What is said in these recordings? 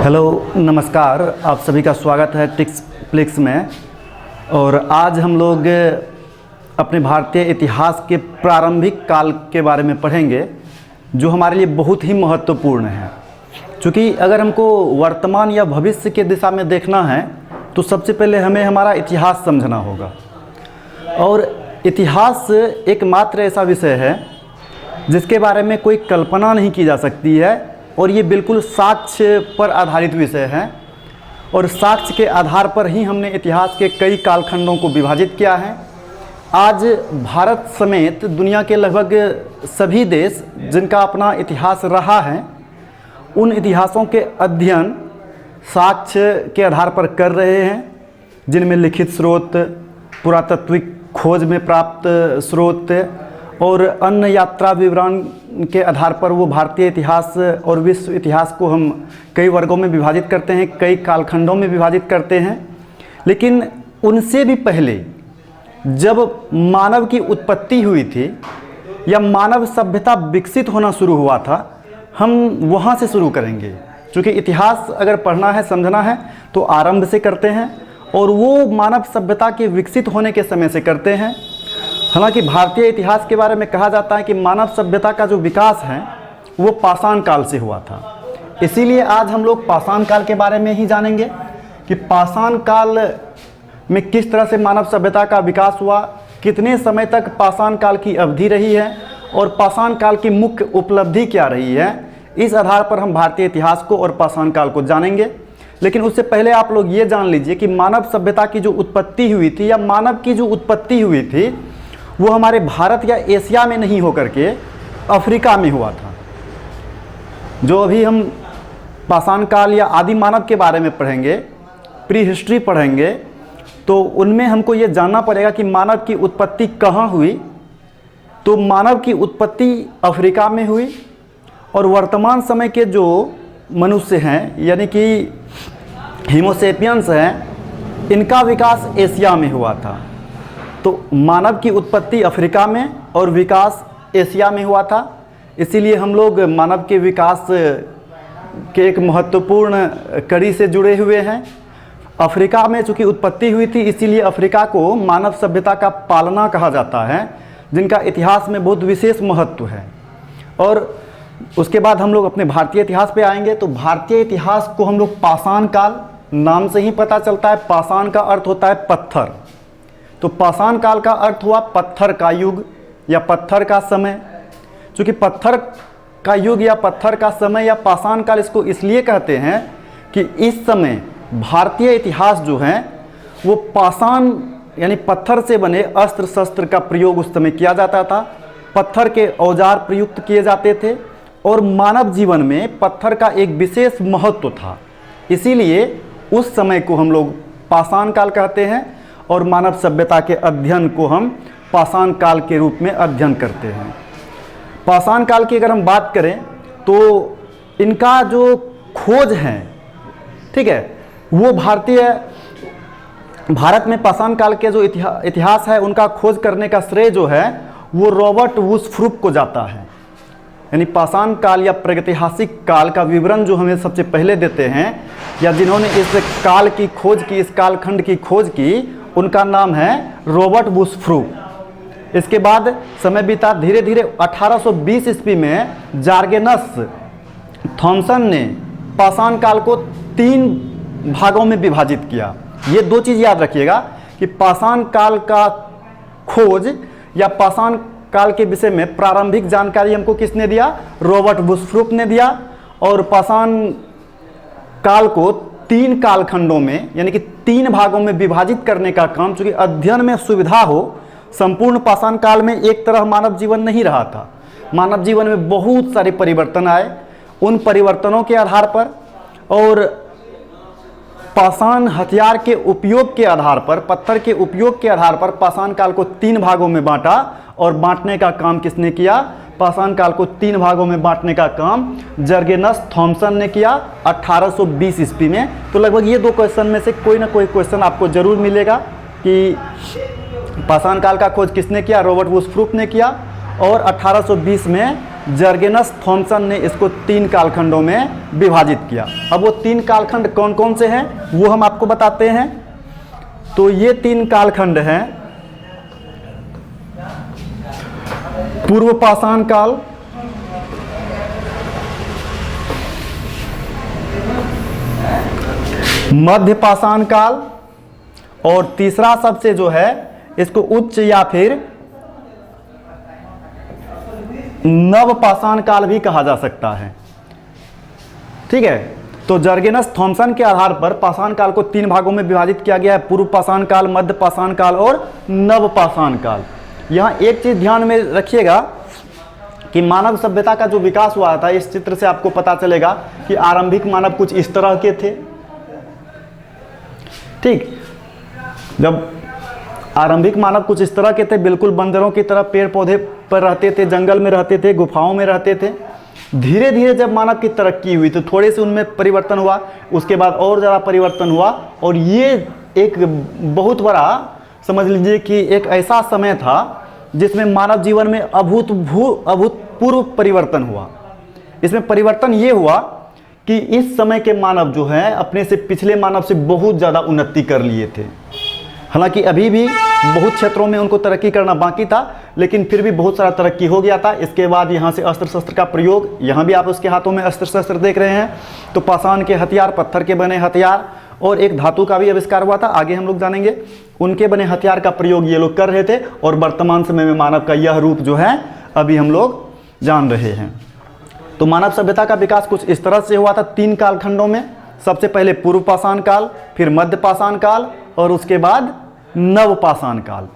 Hello नमस्कार, आप सभी का स्वागत है टिक्स फ्लिक्स में। और आज हम लोग अपने भारतीय इतिहास के प्रारंभिक काल के बारे में पढ़ेंगे, जो हमारे लिए बहुत ही महत्वपूर्ण है। क्योंकि अगर हमको वर्तमान या भविष्य के दिशा में देखना है तो सबसे पहले हमें हमारा इतिहास समझना होगा। और इतिहास एकमात्र ऐसा विषय है जिसके बारे में कोई कल्पना नहीं की जा सकती है, और ये बिल्कुल साक्ष्य पर आधारित विषय है। और साक्ष्य के आधार पर ही हमने इतिहास के कई कालखंडों को विभाजित किया है। आज भारत समेत दुनिया के लगभग सभी देश जिनका अपना इतिहास रहा है, उन इतिहासों के अध्ययन साक्ष्य के आधार पर कर रहे हैं, जिनमें लिखित स्रोत, पुरातात्विक खोज में प्राप्त स्रोत और अन्य यात्रा विवरण के आधार पर वो भारतीय इतिहास और विश्व इतिहास को हम कई वर्गों में विभाजित करते हैं, कई कालखंडों में विभाजित करते हैं। लेकिन उनसे भी पहले जब मानव की उत्पत्ति हुई थी या मानव सभ्यता विकसित होना शुरू हुआ था, हम वहाँ से शुरू करेंगे। क्योंकि इतिहास अगर पढ़ना है, समझना है तो आरंभ से करते हैं, और वो मानव सभ्यता के विकसित होने के समय से करते हैं। हालांकि भारतीय इतिहास के बारे में कहा जाता है कि मानव सभ्यता का जो विकास है वो पाषाण काल से हुआ था। इसीलिए आज हम लोग पाषाण काल के बारे में ही जानेंगे कि पाषाण काल में किस तरह से मानव सभ्यता का विकास हुआ, कितने समय तक पाषाण काल की अवधि रही है और पाषाण काल की मुख्य उपलब्धि क्या रही है। इस आधार पर हम भारतीय इतिहास को और पाषाण काल को जानेंगे। लेकिन उससे पहले आप लोग ये जान लीजिए कि मानव सभ्यता की जो उत्पत्ति हुई थी या मानव की जो उत्पत्ति हुई थी वो हमारे भारत या एशिया में नहीं होकर के अफ्रीका में हुआ था। जो अभी हम पाषाण काल या आदि मानव के बारे में पढ़ेंगे, प्री हिस्ट्री पढ़ेंगे, तो उनमें हमको ये जानना पड़ेगा कि मानव की उत्पत्ति कहाँ हुई। तो मानव की उत्पत्ति अफ्रीका में हुई, और वर्तमान समय के जो मनुष्य हैं यानी कि होमोसेपियंस हैं, इनका विकास एशिया में हुआ था। तो मानव की उत्पत्ति अफ्रीका में और विकास एशिया में हुआ था। इसीलिए हम लोग मानव के विकास के एक महत्वपूर्ण कड़ी से जुड़े हुए हैं। अफ्रीका में चूँकि उत्पत्ति हुई थी, इसीलिए अफ्रीका को मानव सभ्यता का पालना कहा जाता है, जिनका इतिहास में बहुत विशेष महत्व है। और उसके बाद हम लोग अपने भारतीय इतिहास पे आएंगे। तो भारतीय इतिहास को हम लोग पाषाण काल, नाम से ही पता चलता है, पाषाण का अर्थ होता है पत्थर। तो पाषाण काल का अर्थ हुआ पत्थर का युग या पत्थर का समय। क्योंकि पत्थर का युग या पत्थर का समय या पाषाण काल इसको इसलिए कहते हैं कि इस समय भारतीय इतिहास जो है वो पाषाण यानी पत्थर से बने अस्त्र शस्त्र का प्रयोग उस समय किया जाता था। पत्थर के औजार प्रयुक्त किए जाते थे, और मानव जीवन में पत्थर का एक विशेष महत्व था। इसीलिए उस समय को हम लोग पाषाण काल कहते हैं, और मानव सभ्यता के अध्ययन को हम पाषाण काल के रूप में अध्ययन करते हैं। पाषाण काल की अगर हम बात करें तो इनका जो खोज है, ठीक है, वो भारत में पाषाण काल के जो इतिहास है उनका खोज करने का श्रेय जो है वो रॉबर्ट वुशफ्रूप को जाता है। यानी पाषाण काल या प्रागैतिहासिक काल का विवरण जो हमें सबसे पहले देते हैं या जिन्होंने इस काल की खोज की, इस कालखंड की खोज की, उनका नाम है रॉबर्ट वुशफ्रूप। इसके बाद समय बीता, धीरे धीरे 1820 ईस्वी में जार्गेनस थॉमसन ने पाषाण काल को 3 भागों में विभाजित किया। ये 2 चीज़ याद रखिएगा कि पाषाण काल का खोज या पाषाण काल के विषय में प्रारंभिक जानकारी हमको किसने दिया? रॉबर्ट वुशफ्रूप ने दिया। और पाषाण काल को 3 कालखंडों में यानी कि 3 भागों में विभाजित करने का काम, चूँकि अध्ययन में सुविधा हो, संपूर्ण पाषाण काल में एक तरह मानव जीवन नहीं रहा था। मानव जीवन में बहुत सारे परिवर्तन आए। उन परिवर्तनों के आधार पर और पाषाण हथियार के उपयोग के आधार पर, पत्थर के उपयोग के आधार पर पाषाण काल को 3 भागों में बांटा। और बांटने का काम किसने किया? पाषाण काल को 3 भागों में बांटने का काम जार्गेनस थॉमसन ने किया 1820 ईस्वी में। तो लगभग ये 2 क्वेश्चन में से कोई ना कोई क्वेश्चन आपको जरूर मिलेगा कि पाषाण काल का खोज किसने किया? रॉबर्ट वुशफ्रूप ने किया। और 1820 में जर्गेनस थॉमसन ने इसको 3 कालखंडों में विभाजित किया। अब वो 3 कालखंड कौन कौन से हैं वो हम आपको बताते हैं। तो ये 3 कालखंड हैं, पूर्व पाषाण काल, मध्य पाषाण काल, और तीसरा सबसे जो है इसको उच्च या फिर नव पाषाण काल भी कहा जा सकता है। ठीक है, तो जर्गेनस थॉमसन के आधार पर पाषाण काल को 3 भागों में विभाजित किया गया है, पूर्व पाषाण काल, मध्य पाषाण काल और नव पाषाण काल। यहां एक चीज ध्यान में रखिएगा कि मानव सभ्यता का जो विकास हुआ था, इस चित्र से आपको पता चलेगा कि आरंभिक मानव कुछ इस तरह के थे। ठीक, जब आरंभिक मानव कुछ इस तरह के थे, बिल्कुल बंदरों की तरह पेड़ पौधे पर रहते थे, जंगल में रहते थे, गुफाओं में रहते थे। धीरे धीरे जब मानव की तरक्की हुई तो थोड़े से उनमें परिवर्तन हुआ, उसके बाद और ज़्यादा परिवर्तन हुआ, और ये एक बहुत बड़ा समझ लीजिए कि एक ऐसा समय था जिसमें मानव जीवन में अभूतपूर्व परिवर्तन हुआ। इसमें परिवर्तन ये हुआ कि इस समय के मानव जो है अपने से पिछले मानव से बहुत ज़्यादा उन्नति कर लिए थे। हालांकि अभी भी बहुत क्षेत्रों में उनको तरक्की करना बाकी था, लेकिन फिर भी बहुत सारा तरक्की हो गया था। इसके बाद यहाँ से अस्त्र शस्त्र का प्रयोग, यहाँ भी आप उसके हाथों में अस्त्र शस्त्र देख रहे हैं। तो पाषाण के हथियार, पत्थर के बने हथियार, और एक धातु का भी आविष्कार हुआ था, आगे हम लोग जानेंगे। उनके बने हथियार का प्रयोग ये लोग कर रहे थे, और वर्तमान समय में मानव का यह रूप जो है अभी हम लोग जान रहे हैं। तो मानव सभ्यता का विकास कुछ इस तरह से हुआ था 3 कालखंडों में। सबसे पहले पूर्व पाषाण काल, फिर मध्य पाषाण काल, और उसके बाद नव पाषाण काल।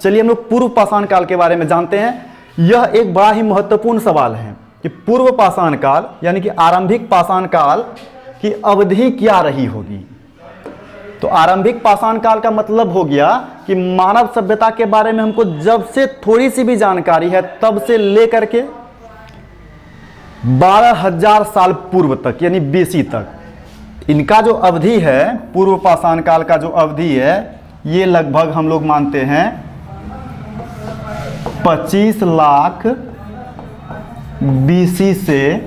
चलिए हम लोग पूर्व पाषाण काल के बारे में जानते हैं। यह एक बड़ा ही महत्वपूर्ण सवाल है कि पूर्व पाषाण काल यानी कि आरंभिक पाषाण काल की अवधि क्या रही होगी। तो आरंभिक पाषाण काल का मतलब हो गया कि मानव सभ्यता के बारे में हमको जब से थोड़ी सी भी जानकारी है तब से लेकर के 12,000 साल पूर्व तक यानी BC तक, इनका जो अवधि है, पूर्व पाषाण काल का जो अवधि है, ये लगभग हम लोग मानते हैं 25 लाख BC से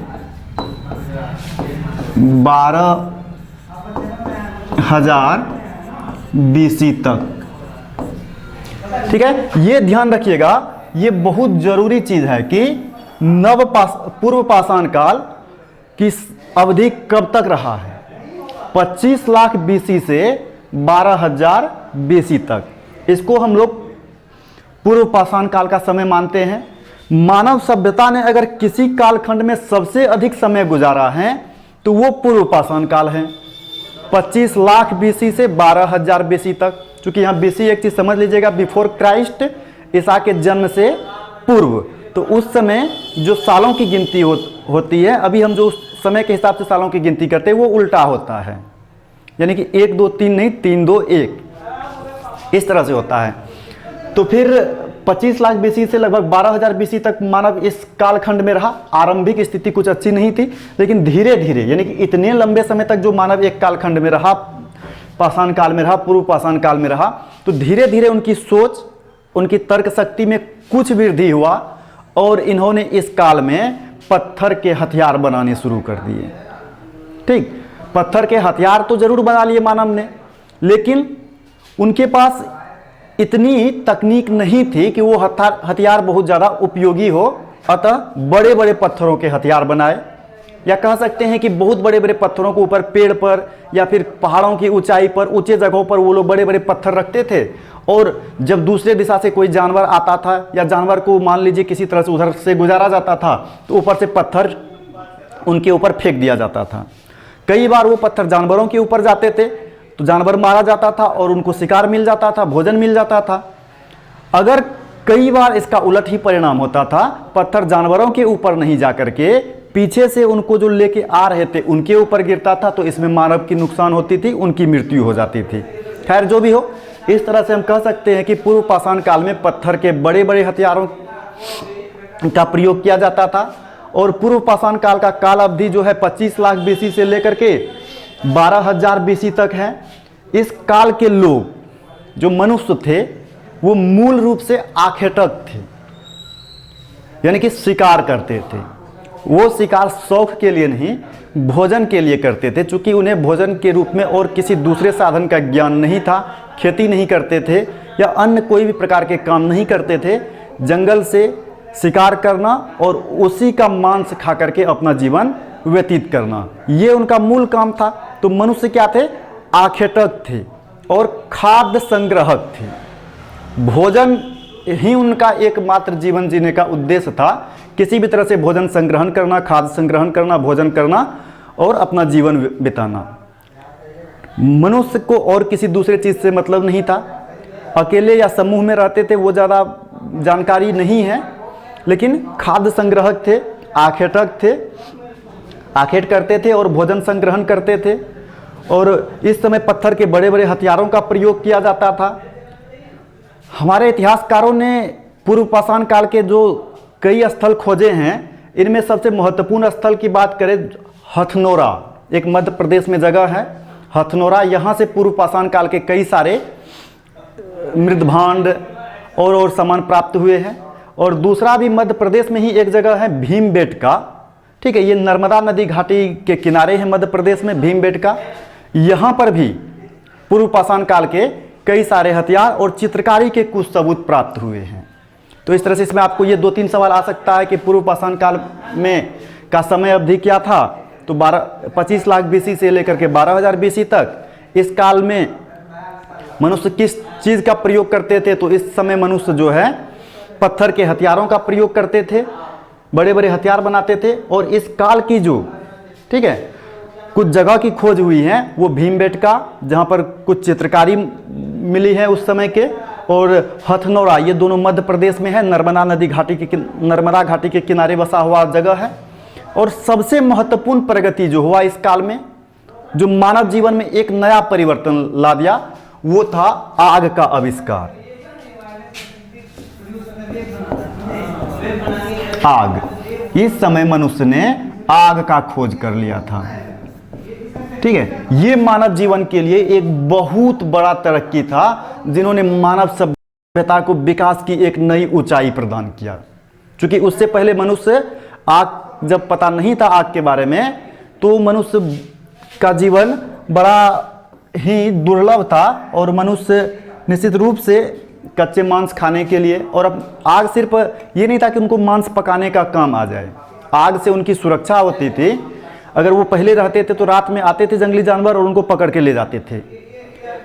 12,000 BC तक। ठीक है, ये ध्यान रखिएगा, ये बहुत जरूरी चीज है कि पूर्व पाषाण काल की अवधि कब तक रहा है। 25 लाख BC से 12,000 BC तक, इसको हम लोग पूर्व पाषाण काल का समय मानते हैं। मानव सभ्यता ने अगर किसी कालखंड में सबसे अधिक समय गुजारा है तो वो पूर्व पाषाण काल है, 25 लाख BC से 12,000 BC तक। चूंकि यहाँ BC एक चीज समझ लीजिएगा, बिफोर क्राइस्ट, ईसा के जन्म से पूर्व। तो उस समय जो सालों की गिनती होती है, अभी हम जो समय के हिसाब से सालों की गिनती करते हैं वो उल्टा होता है, यानी कि 1 2 3 नहीं, 3 2 1, इस तरह से होता है। तो फिर 25 लाख BC से लगभग 12,000 BC तक मानव इस कालखंड में रहा। आरंभिक स्थिति कुछ अच्छी नहीं थी, लेकिन धीरे धीरे, यानी कि इतने लंबे समय तक जो मानव एक कालखंड में रहा, पाषाण काल में रहा, पूर्व पाषाण काल में रहा, तो धीरे धीरे उनकी सोच, उनकी तर्क शक्ति में कुछ वृद्धि हुआ, और इन्होंने इस काल में पत्थर के हथियार बनाने शुरू कर दिए। ठीक, पत्थर के हथियार तो जरूर बना लिए मानव ने, लेकिन उनके पास इतनी तकनीक नहीं थी कि वो हथियार बहुत ज़्यादा उपयोगी हो, अतः बड़े बड़े पत्थरों के हथियार बनाए। या कह सकते हैं कि बहुत बड़े बड़े पत्थरों को ऊपर पेड़ पर या फिर पहाड़ों की ऊंचाई पर, ऊंचे जगहों पर वो लोग बड़े बड़े पत्थर रखते थे, और जब दूसरे दिशा से कोई जानवर आता था या जानवर को मान लीजिए किसी तरह से उधर से गुजारा जाता था, तो ऊपर से पत्थर उनके ऊपर फेंक दिया जाता था। कई बार वो पत्थर जानवरों के ऊपर जाते थे तो जानवर मारा जाता था और उनको शिकार मिल जाता था, भोजन मिल जाता था। अगर कई बार इसका उलट ही परिणाम होता था, पत्थर जानवरों के ऊपर नहीं जाकर के पीछे से उनको जो लेके आ रहे थे उनके ऊपर गिरता था, तो इसमें मानव की नुकसान होती थी, उनकी मृत्यु हो जाती थी। खैर जो भी हो, इस तरह से हम कह सकते हैं कि पूर्व पाषाण काल में पत्थर के बड़े बड़े हथियारों का प्रयोग किया जाता था। और पूर्व पाषाण काल का काल अवधि जो है 25 लाख BC से लेकर के 12,000 BC तक है। इस काल के लोग जो मनुष्य थे वो मूल रूप से आखेटक थे। यानी कि शिकार करते थे। वो शिकार शौक के लिए नहीं, भोजन के लिए करते थे। चूँकि उन्हें भोजन के रूप में और किसी दूसरे साधन का ज्ञान नहीं था, खेती नहीं करते थे या अन्य कोई भी प्रकार के काम नहीं करते थे, जंगल से शिकार करना और उसी का मांस खा करके अपना जीवन व्यतीत करना, ये उनका मूल काम था। तो मनुष्य क्या थे? आखेटक थे और खाद्य संग्रहक थे। भोजन ही उनका एकमात्र जीवन जीने का उद्देश्य था। किसी भी तरह से भोजन संग्रहण करना, खाद्य संग्रहण करना, भोजन करना और अपना जीवन बिताना। मनुष्य को और किसी दूसरे चीज़ से मतलब नहीं था। अकेले या समूह में रहते थे, वो ज़्यादा जानकारी नहीं है, लेकिन खाद्य संग्रहक थे, आखेटक थे, आखेट करते थे और भोजन संग्रहण करते थे। और इस समय पत्थर के बड़े बड़े हथियारों का प्रयोग किया जाता था। हमारे इतिहासकारों ने पूर्व पाषाण काल के जो कई स्थल खोजे हैं, इनमें सबसे महत्वपूर्ण स्थल की बात करें, हथनोरा, एक मध्य प्रदेश में जगह है हथनोरा। यहाँ से पूर्व पाषाण काल के कई सारे मृदभांड और सामान प्राप्त हुए हैं। और दूसरा भी मध्य प्रदेश में ही एक जगह है भीमबेटका, ठीक है, ये नर्मदा नदी घाटी के किनारे है मध्य प्रदेश में भीमबेटका। यहाँ पर भी पूर्व पाषाण काल के कई सारे हथियार और चित्रकारी के कुछ सबूत प्राप्त हुए हैं। तो इस तरह से इसमें आपको ये 2-3 सवाल आ सकता है कि पूर्व पाषाण काल में का समय अवधि क्या था। तो 25 लाख BC से लेकर के 12,000 BC तक इस काल में मनुष्य किस चीज़ का प्रयोग करते थे? तो इस समय मनुष्य जो है पत्थर के हथियारों का प्रयोग करते थे, बड़े बड़े हथियार बनाते थे। और इस काल की जो, ठीक है, कुछ जगह की खोज हुई है वो भीमबेटका, जहाँ पर कुछ चित्रकारी मिली है उस समय के, और हथनोरा, ये दोनों मध्य प्रदेश में है, नर्मदा घाटी के किनारे बसा हुआ जगह है। और सबसे महत्वपूर्ण प्रगति जो हुआ इस काल में, जो मानव जीवन में एक नया परिवर्तन ला दिया, वो था आग का आविष्कार। आग, इस समय मनुष्य ने आग का खोज कर लिया था, ठीक है। ये मानव जीवन के लिए एक बहुत बड़ा तरक्की था, जिन्होंने मानव सभ्यता को विकास की एक नई ऊंचाई प्रदान किया। क्योंकि उससे पहले मनुष्य, आग जब पता नहीं था आग के बारे में, तो मनुष्य का जीवन बड़ा ही दुर्लभ था और मनुष्य निश्चित रूप से कच्चे मांस खाने के लिए, और अब आग सिर्फ ये नहीं था कि उनको मांस पकाने का काम आ जाए, आग से उनकी सुरक्षा होती थी। अगर वो पहले रहते थे तो रात में आते थे जंगली जानवर और उनको पकड़ के ले जाते थे।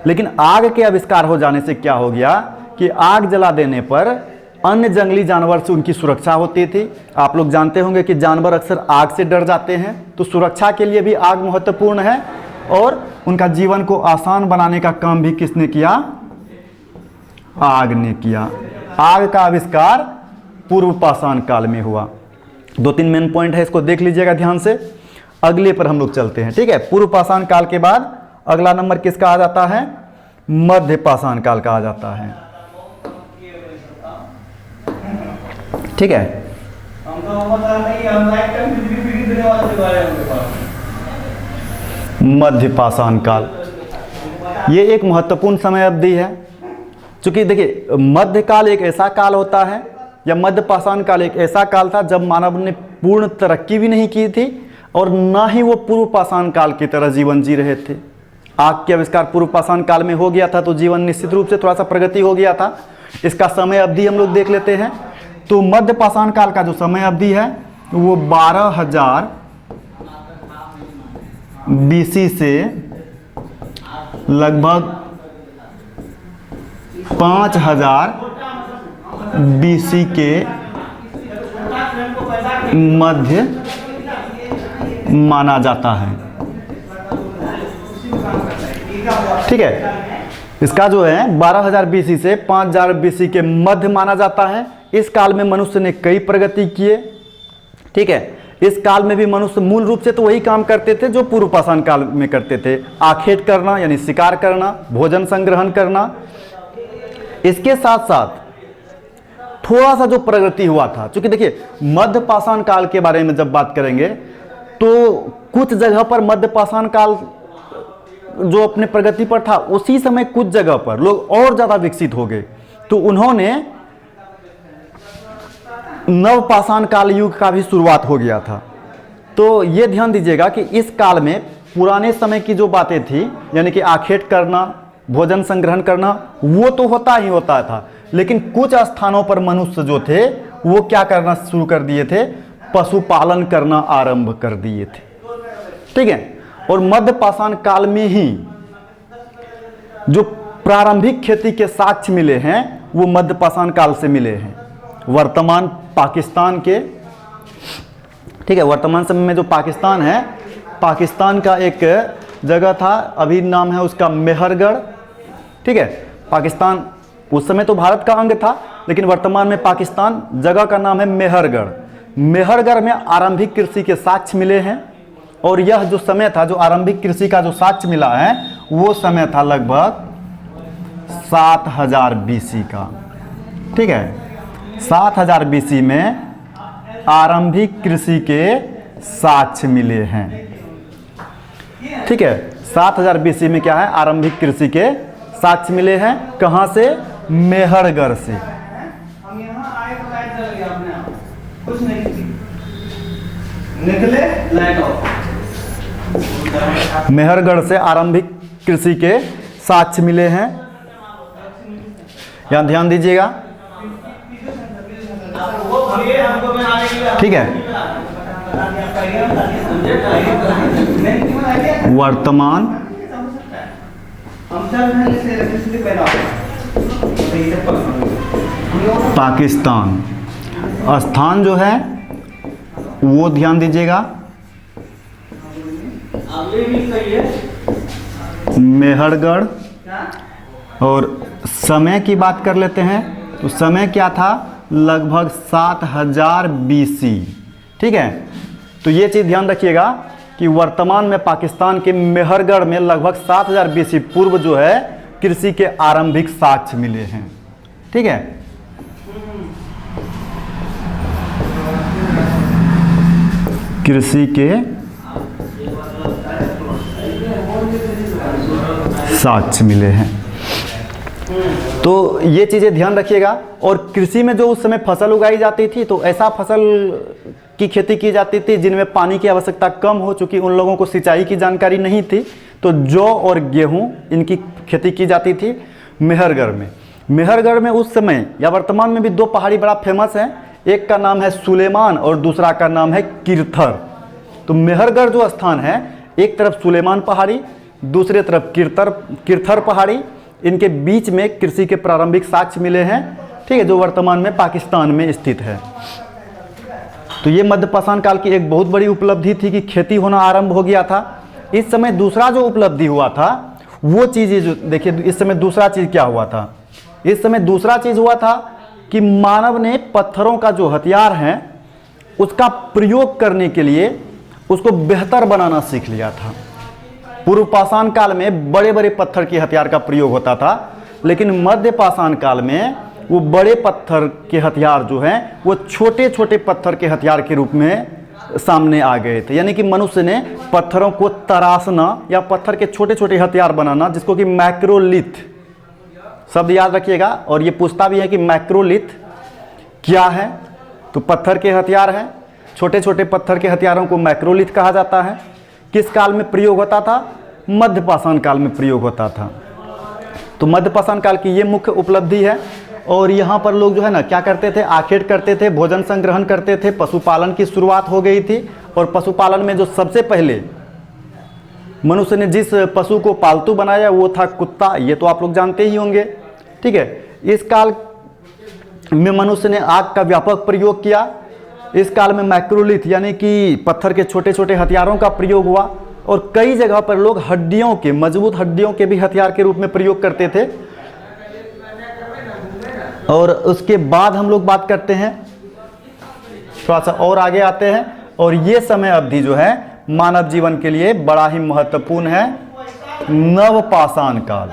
लेकिन आग के आविष्कार हो जाने से क्या हो गया कि आग जला देने पर अन्य जंगली जानवर से उनकी सुरक्षा होती थी। आप लोग जानते होंगे कि जानवर अक्सर आग से डर जाते हैं, तो सुरक्षा के लिए भी आग महत्वपूर्ण है। और उनका जीवन को आसान बनाने का काम भी किसने किया? आग ने किया। आग का आविष्कार पूर्व पाषाण काल में हुआ। 2-3 मेन पॉइंट है, इसको देख लीजिएगा ध्यान से। अगले पर हम लोग चलते हैं, ठीक है। पूर्व पाषाण काल के बाद अगला नंबर किसका आ जाता है? मध्य पाषाण काल का आ जाता है, ठीक है। मध्य पाषाण काल, ये एक महत्वपूर्ण समय अवधि है। चूंकि देखिए, मध्यकाल एक ऐसा काल होता है, या मध्य पाषाण काल एक ऐसा काल था जब मानव ने पूर्ण तरक्की भी नहीं की थी और ना ही वो पूर्व पाषाण काल की तरह जीवन जी रहे थे। आग के आविष्कार पूर्व पाषाण काल में हो गया था, तो जीवन निश्चित रूप से थोड़ा सा प्रगति हो गया था। इसका समय अवधि हम लोग देख लेते हैं। तो मध्य पाषाण काल का जो समय अवधि है वो 12,000 BC से लगभग 5,000 BC के मध्य माना जाता है, ठीक है। इसका जो है 12,000 BC से 5,000 BC के मध्य माना जाता है। इस काल में मनुष्य ने कई प्रगति किए, ठीक है। इस काल में भी मनुष्य मूल रूप से तो वही काम करते थे जो पूर्व पाषाण काल में करते थे, आखेट करना यानी शिकार करना, भोजन संग्रहण करना। इसके साथ साथ थोड़ा सा जो प्रगति हुआ था, क्योंकि देखिए मध्य पाषाण काल के बारे में जब बात करेंगे तो कुछ जगह पर मध्य पाषाण काल जो अपने प्रगति पर था, उसी समय कुछ जगह पर लोग और ज्यादा विकसित हो गए। तो उन्होंने नवपाषाण काल युग का भी शुरुआत हो गया था। तो ये ध्यान दीजिएगा कि इस काल में पुराने समय की जो बातें थी, यानी कि आखेट करना, भोजन संग्रहण करना, वो तो होता ही होता था, लेकिन कुछ स्थानों पर मनुष्य जो थे वो क्या करना शुरू कर दिए थे, पशुपालन करना आरंभ कर दिए थे। ठीक है। और मध्य पाषाण काल में ही जो प्रारंभिक खेती के साक्ष्य मिले हैं वो मध्य पाषाण काल से मिले हैं। वर्तमान पाकिस्तान के, ठीक है, वर्तमान समय में जो पाकिस्तान है, पाकिस्तान का एक जगह था, अभी नाम है उसका मेहरगढ़। ठीक है। पाकिस्तान उस समय तो भारत का अंग था, लेकिन वर्तमान में पाकिस्तान, जगह का नाम है मेहरगढ़। मेहरगढ़ में आरंभिक कृषि के साक्ष्य मिले हैं। और यह जो समय था, जो आरंभिक कृषि का जो साक्ष्य मिला है, वो समय था लगभग 7000 BC का। ठीक है। 7000 BC में आरंभिक कृषि के साक्ष्य मिले हैं। ठीक है। 7000 BC में क्या है, आरंभिक कृषि के साक्ष्य मिले हैं। कहां से? मेहरगढ़ से। हम यहाँ आए तो लाइट जल गया अपने आप, कुछ नहीं निकले लाइट ऑफ। मेहरगढ़ से आरंभिक कृषि के साक्ष्य मिले हैं। यहाँ ध्यान दीजिएगा। ठीक है। वर्तमान पाकिस्तान स्थान जो है वो ध्यान दीजिएगा, मेहरगढ़। और समय की बात कर लेते हैं तो समय क्या था, लगभग 7000 BC। ठीक है। तो ये चीज़ ध्यान रखिएगा कि वर्तमान में पाकिस्तान के मेहरगढ़ में लगभग 7000 BC पूर्व जो है कृषि के आरंभिक साक्ष्य मिले हैं। ठीक है। कृषि के साक्ष्य मिले हैं। तो ये चीज़ें ध्यान रखिएगा। और कृषि में जो उस समय फसल उगाई जाती थी, तो ऐसा फसल की खेती की जाती थी जिनमें पानी की आवश्यकता कम हो, चूँकि उन लोगों को सिंचाई की जानकारी नहीं थी। तो जौ और गेहूं इनकी खेती की जाती थी मेहरगढ़ में। मेहरगढ़ में उस समय या वर्तमान में भी दो पहाड़ी बड़ा फेमस हैं, एक का नाम है सुलेमान और दूसरा का नाम है किरथर। तो मेहरगढ़ जो स्थान है, एक तरफ सुलेमान पहाड़ी, दूसरे तरफ किरथर पहाड़ी, इनके बीच में कृषि के प्रारंभिक साक्ष्य मिले हैं। ठीक है। जो वर्तमान में पाकिस्तान में स्थित है। तो ये मध्य पाषाण काल की एक बहुत बड़ी उपलब्धि थी कि खेती होना आरंभ हो गया था। इस समय दूसरा जो उपलब्धि हुआ था वो चीज़ जो देखिए, इस समय दूसरा चीज़ क्या हुआ था, इस समय दूसरा चीज़ हुआ था कि मानव ने पत्थरों का जो हथियार है उसका प्रयोग करने के लिए उसको बेहतर बनाना सीख लिया था। पूर्व पाषाण काल में बड़े बड़े पत्थर के हथियार का प्रयोग होता था, लेकिन मध्य पाषाण काल में वो बड़े पत्थर के हथियार जो हैं वो छोटे छोटे पत्थर के हथियार के रूप में सामने आ गए थे। यानी कि मनुष्य ने पत्थरों को तराशना या पत्थर के छोटे छोटे हथियार बनाना, जिसको कि मैक्रोलिथ शब्द याद रखिएगा। और ये पूछता भी है कि मैक्रोलिथ क्या है, तो पत्थर के हथियार हैं, छोटे छोटे पत्थर के हथियारों को मैक्रोलिथ कहा जाता है। किस काल में प्रयोग होता था? मध्य पाषाण काल में प्रयोग होता था। तो मध्य पाषाण काल की ये मुख्य उपलब्धि है। और यहाँ पर लोग जो है ना क्या करते थे, आखेट करते थे, भोजन संग्रहण करते थे, पशुपालन की शुरुआत हो गई थी। और पशुपालन में जो सबसे पहले मनुष्य ने जिस पशु को पालतू बनाया वो था कुत्ता। ये तो आप लोग जानते ही होंगे। ठीक है। इस काल में मनुष्य ने आग का व्यापक प्रयोग किया। इस काल में मैक्रोलिथ यानी कि पत्थर के छोटे छोटे हथियारों का प्रयोग हुआ। और कई जगह पर लोग हड्डियों के, मजबूत हड्डियों के भी हथियार के रूप में प्रयोग करते थे। और उसके बाद हम लोग बात करते हैं, थोड़ा सा और आगे आते हैं। और ये समय अवधि जो है मानव जीवन के लिए बड़ा ही महत्वपूर्ण है, नवपाषाण काल।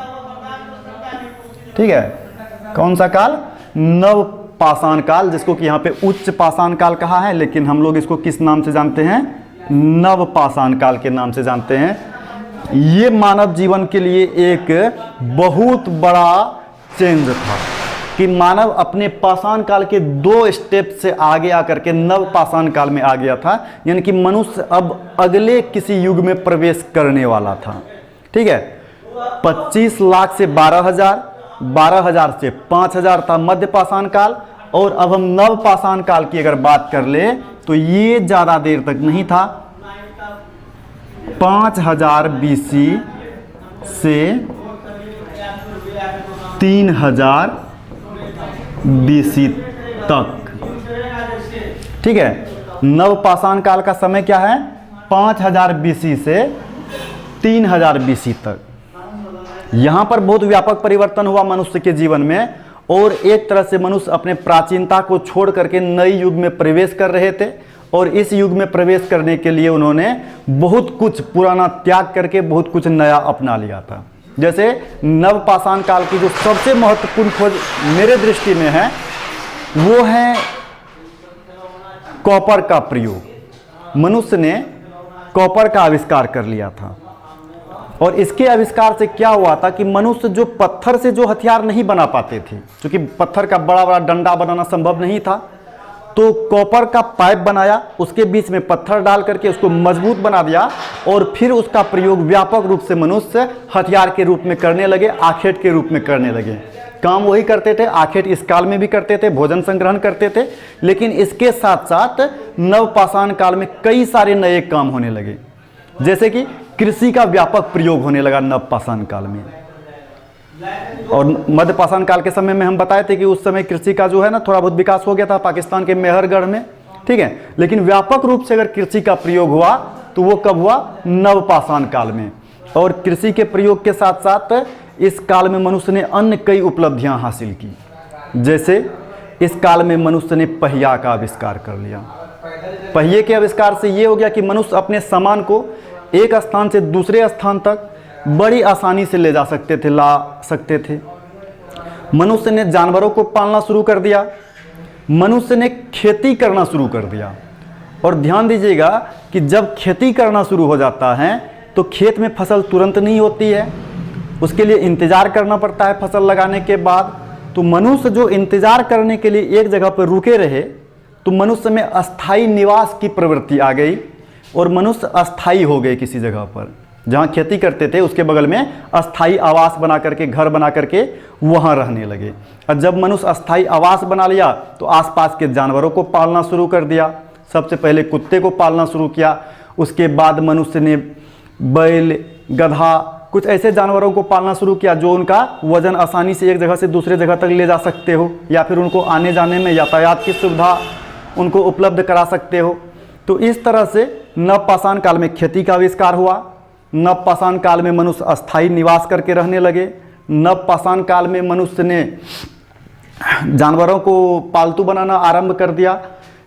ठीक है। कौन सा काल? नवपाषाण काल, जिसको कि यहाँ पे उच्च पाषाण काल कहा है, लेकिन हम लोग इसको किस नाम से जानते हैं? नवपाषाण काल के नाम से जानते हैं। ये मानव जीवन के लिए एक बहुत बड़ा चेंज था। कि मानव अपने पाषाण काल के 2 स्टेप से आगे आकर के नव पाषाण काल में आ गया था, यानी कि मनुष्य अब अगले किसी युग में प्रवेश करने वाला था। ठीक है, 25 लाख से 12,000, 12,000 से 5,000 था मध्य पाषाण काल, और अब हम नव पाषाण काल की अगर बात कर ले तो ये ज़्यादा देर तक नहीं था, 5,000 BC से 3,000 BC तक। ठीक है, नव पाषाण काल का समय क्या है, 5,000 BC से 3,000 BC तक। यहाँ पर बहुत व्यापक परिवर्तन हुआ मनुष्य के जीवन में, और एक तरह से मनुष्य अपने प्राचीनता को छोड़ करके नए युग में प्रवेश कर रहे थे, और इस युग में प्रवेश करने के लिए उन्होंने बहुत कुछ पुराना त्याग करके बहुत कुछ नया अपना लिया था। जैसे नव पाषाण काल की जो सबसे महत्वपूर्ण खोज मेरे दृष्टि में है वो है कॉपर का प्रयोग। मनुष्य ने कॉपर का आविष्कार कर लिया था, और इसके आविष्कार से क्या हुआ था कि मनुष्य जो पत्थर से जो हथियार नहीं बना पाते थे, क्योंकि पत्थर का बड़ा बड़ा डंडा बनाना संभव नहीं था, तो कॉपर का पाइप बनाया, उसके बीच में पत्थर डाल करके उसको मजबूत बना दिया, और फिर उसका प्रयोग व्यापक रूप से मनुष्य हथियार के रूप में करने लगे, आखेट के रूप में करने लगे। काम वही करते थे, आखेट इस काल में भी करते थे, भोजन संग्रहण करते थे, लेकिन इसके साथ साथ नव पाषाण काल में कई सारे नए काम होने लगे। जैसे कि कृषि का व्यापक प्रयोग होने लगा नव पाषाण काल में, और मध्य पाषाण काल के समय में हम बताए थे कि उस समय कृषि का जो है ना थोड़ा बहुत विकास हो गया था पाकिस्तान के मेहरगढ़ में। ठीक है, लेकिन व्यापक रूप से अगर कृषि का प्रयोग हुआ तो वो कब हुआ, नव पाषाण काल में। और कृषि के प्रयोग के साथ साथ इस काल में मनुष्य ने अन्य कई उपलब्धियां हासिल की। जैसे इस काल में मनुष्य ने पहिया का आविष्कार कर लिया। पहिए के आविष्कार से ये हो गया कि मनुष्य अपने सामान को एक स्थान से दूसरे स्थान तक बड़ी आसानी से ले जा सकते थे, ला सकते थे। मनुष्य ने जानवरों को पालना शुरू कर दिया, मनुष्य ने खेती करना शुरू कर दिया। और ध्यान दीजिएगा कि जब खेती करना शुरू हो जाता है तो खेत में फसल तुरंत नहीं होती है, उसके लिए इंतज़ार करना पड़ता है फसल लगाने के बाद। तो मनुष्य जो इंतज़ार करने के लिए एक जगह पर रुके रहे, तो मनुष्य में अस्थाई निवास की प्रवृत्ति आ गई, और मनुष्य अस्थाई हो गए। किसी जगह पर जहाँ खेती करते थे उसके बगल में अस्थाई आवास बना करके, घर बना करके वहाँ रहने लगे। और जब मनुष्य अस्थाई आवास बना लिया तो आसपास के जानवरों को पालना शुरू कर दिया। सबसे पहले कुत्ते को पालना शुरू किया, उसके बाद मनुष्य ने बैल, गधा, कुछ ऐसे जानवरों को पालना शुरू किया जो उनका वजन आसानी से एक जगह से दूसरे जगह तक ले जा सकते हो, या फिर उनको आने जाने में यातायात की सुविधा उनको उपलब्ध करा सकते हो। तो इस तरह से नव पाषाण काल में खेती का आविष्कार हुआ। नव पाषाण काल में मनुष्य अस्थाई निवास करके रहने लगे। नव पाषाण काल में मनुष्य ने जानवरों को पालतू बनाना आरंभ कर दिया।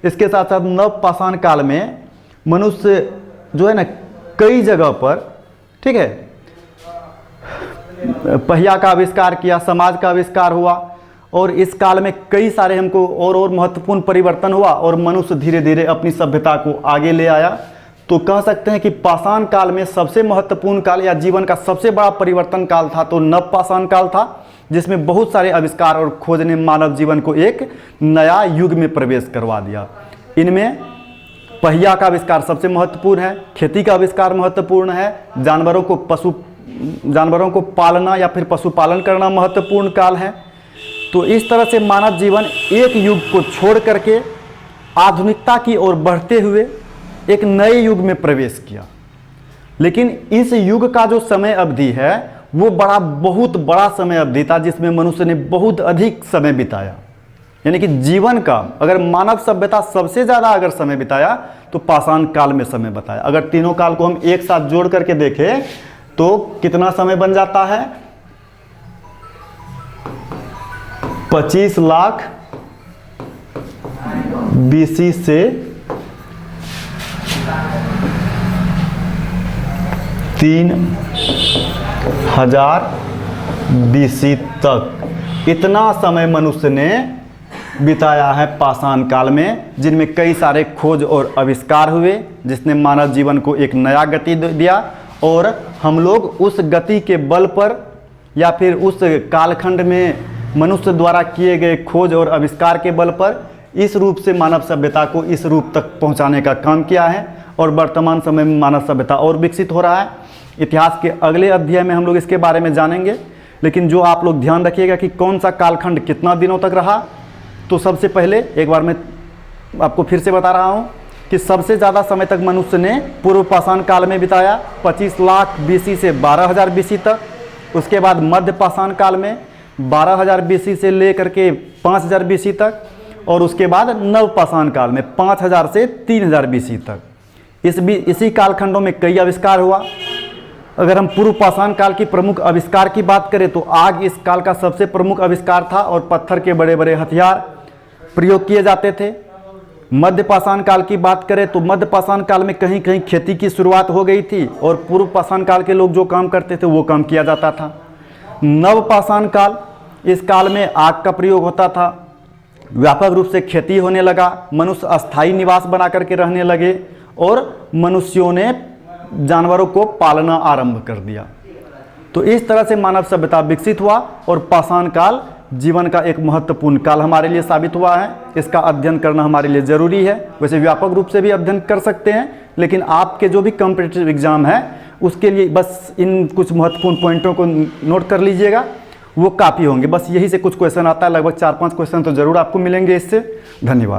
इसके साथ साथ नव पाषाण काल में मनुष्य जो है ना कई जगह पर, ठीक है, पहिया का आविष्कार किया, समाज का आविष्कार हुआ, और इस काल में कई सारे हमको और महत्वपूर्ण परिवर्तन हुआ, और मनुष्य धीरे धीरे अपनी सभ्यता को आगे ले आया। तो कह सकते हैं कि पाषाण काल में सबसे महत्वपूर्ण काल या जीवन का सबसे बड़ा परिवर्तन काल था तो नव पाषाण काल था, जिसमें बहुत सारे आविष्कार और खोज ने मानव जीवन को एक नया युग में प्रवेश करवा दिया। इनमें पहिया का आविष्कार सबसे महत्वपूर्ण है, खेती का आविष्कार महत्वपूर्ण है, जानवरों को पालना या फिर पशुपालन करना महत्वपूर्ण काल है। तो इस तरह से मानव जीवन एक युग को छोड़ करके आधुनिकता की ओर बढ़ते हुए एक नए युग में प्रवेश किया। लेकिन इस युग का जो समय अवधि है वो बहुत बड़ा समय अवधि था, जिसमें मनुष्य ने बहुत अधिक समय बिताया। यानी कि जीवन का अगर मानव सभ्यता सबसे ज़्यादा अगर समय बिताया तो पाषाण काल में समय बताया। अगर तीनों काल को हम एक साथ जोड़ करके देखें तो कितना समय बन जाता है, 25 लाख BC से 3,000 BC तक इतना समय मनुष्य ने बिताया है पाषाण काल में, जिनमें कई सारे खोज और आविष्कार हुए, जिसने मानव जीवन को एक नया गति दिया। और हम लोग उस गति के बल पर या फिर उस कालखंड में मनुष्य द्वारा किए गए खोज और आविष्कार के बल पर इस रूप से मानव सभ्यता को इस रूप तक पहुंचाने का काम किया है और वर्तमान समय में मानव सभ्यता और विकसित हो रहा है। इतिहास के अगले अध्याय में हम लोग इसके बारे में जानेंगे, लेकिन जो आप लोग ध्यान रखिएगा कि कौन सा कालखंड कितना दिनों तक रहा। तो सबसे पहले एक बार मैं आपको फिर से बता रहा हूँ कि सबसे ज़्यादा समय तक मनुष्य ने पूर्व पाषाण काल में बिताया, 25 लाख BC से 12,000 BC तक। उसके बाद मध्य पाषाण काल में 12,000 BC से लेकर के 5,000 BC तक, और उसके बाद नव पाषाण काल में 5,000 से 3,000 BC तक। इसी कालखंडों में कई आविष्कार हुआ। अगर हम पूर्व पाषाण काल की प्रमुख आविष्कार की बात करें तो आग इस काल का सबसे प्रमुख आविष्कार था और पत्थर के बड़े बड़े हथियार प्रयोग किए जाते थे। मध्य पाषाण काल की बात करें तो मध्य पाषाण काल में कहीं कहीं खेती की शुरुआत हो गई थी और पूर्व पाषाण काल के लोग जो काम करते थे वो काम किया जाता था। नव पाषाण काल, इस काल में आग का प्रयोग होता था, व्यापक रूप से खेती होने लगा, मनुष्य अस्थायी निवास बना करके रहने लगे और मनुष्यों ने जानवरों को पालना आरंभ कर दिया। तो इस तरह से मानव सभ्यता विकसित हुआ और पाषाण काल जीवन का एक महत्वपूर्ण काल हमारे लिए साबित हुआ है। इसका अध्ययन करना हमारे लिए ज़रूरी है। वैसे व्यापक रूप से भी अध्ययन कर सकते हैं, लेकिन आपके जो भी कॉम्पिटिटिव एग्जाम है उसके लिए बस इन कुछ महत्वपूर्ण पॉइंटों को नोट कर लीजिएगा, वो काफ़ी होंगे। बस यही से कुछ क्वेश्चन आता है, लगभग 4-5 क्वेश्चन तो ज़रूर आपको मिलेंगे इससे। धन्यवाद।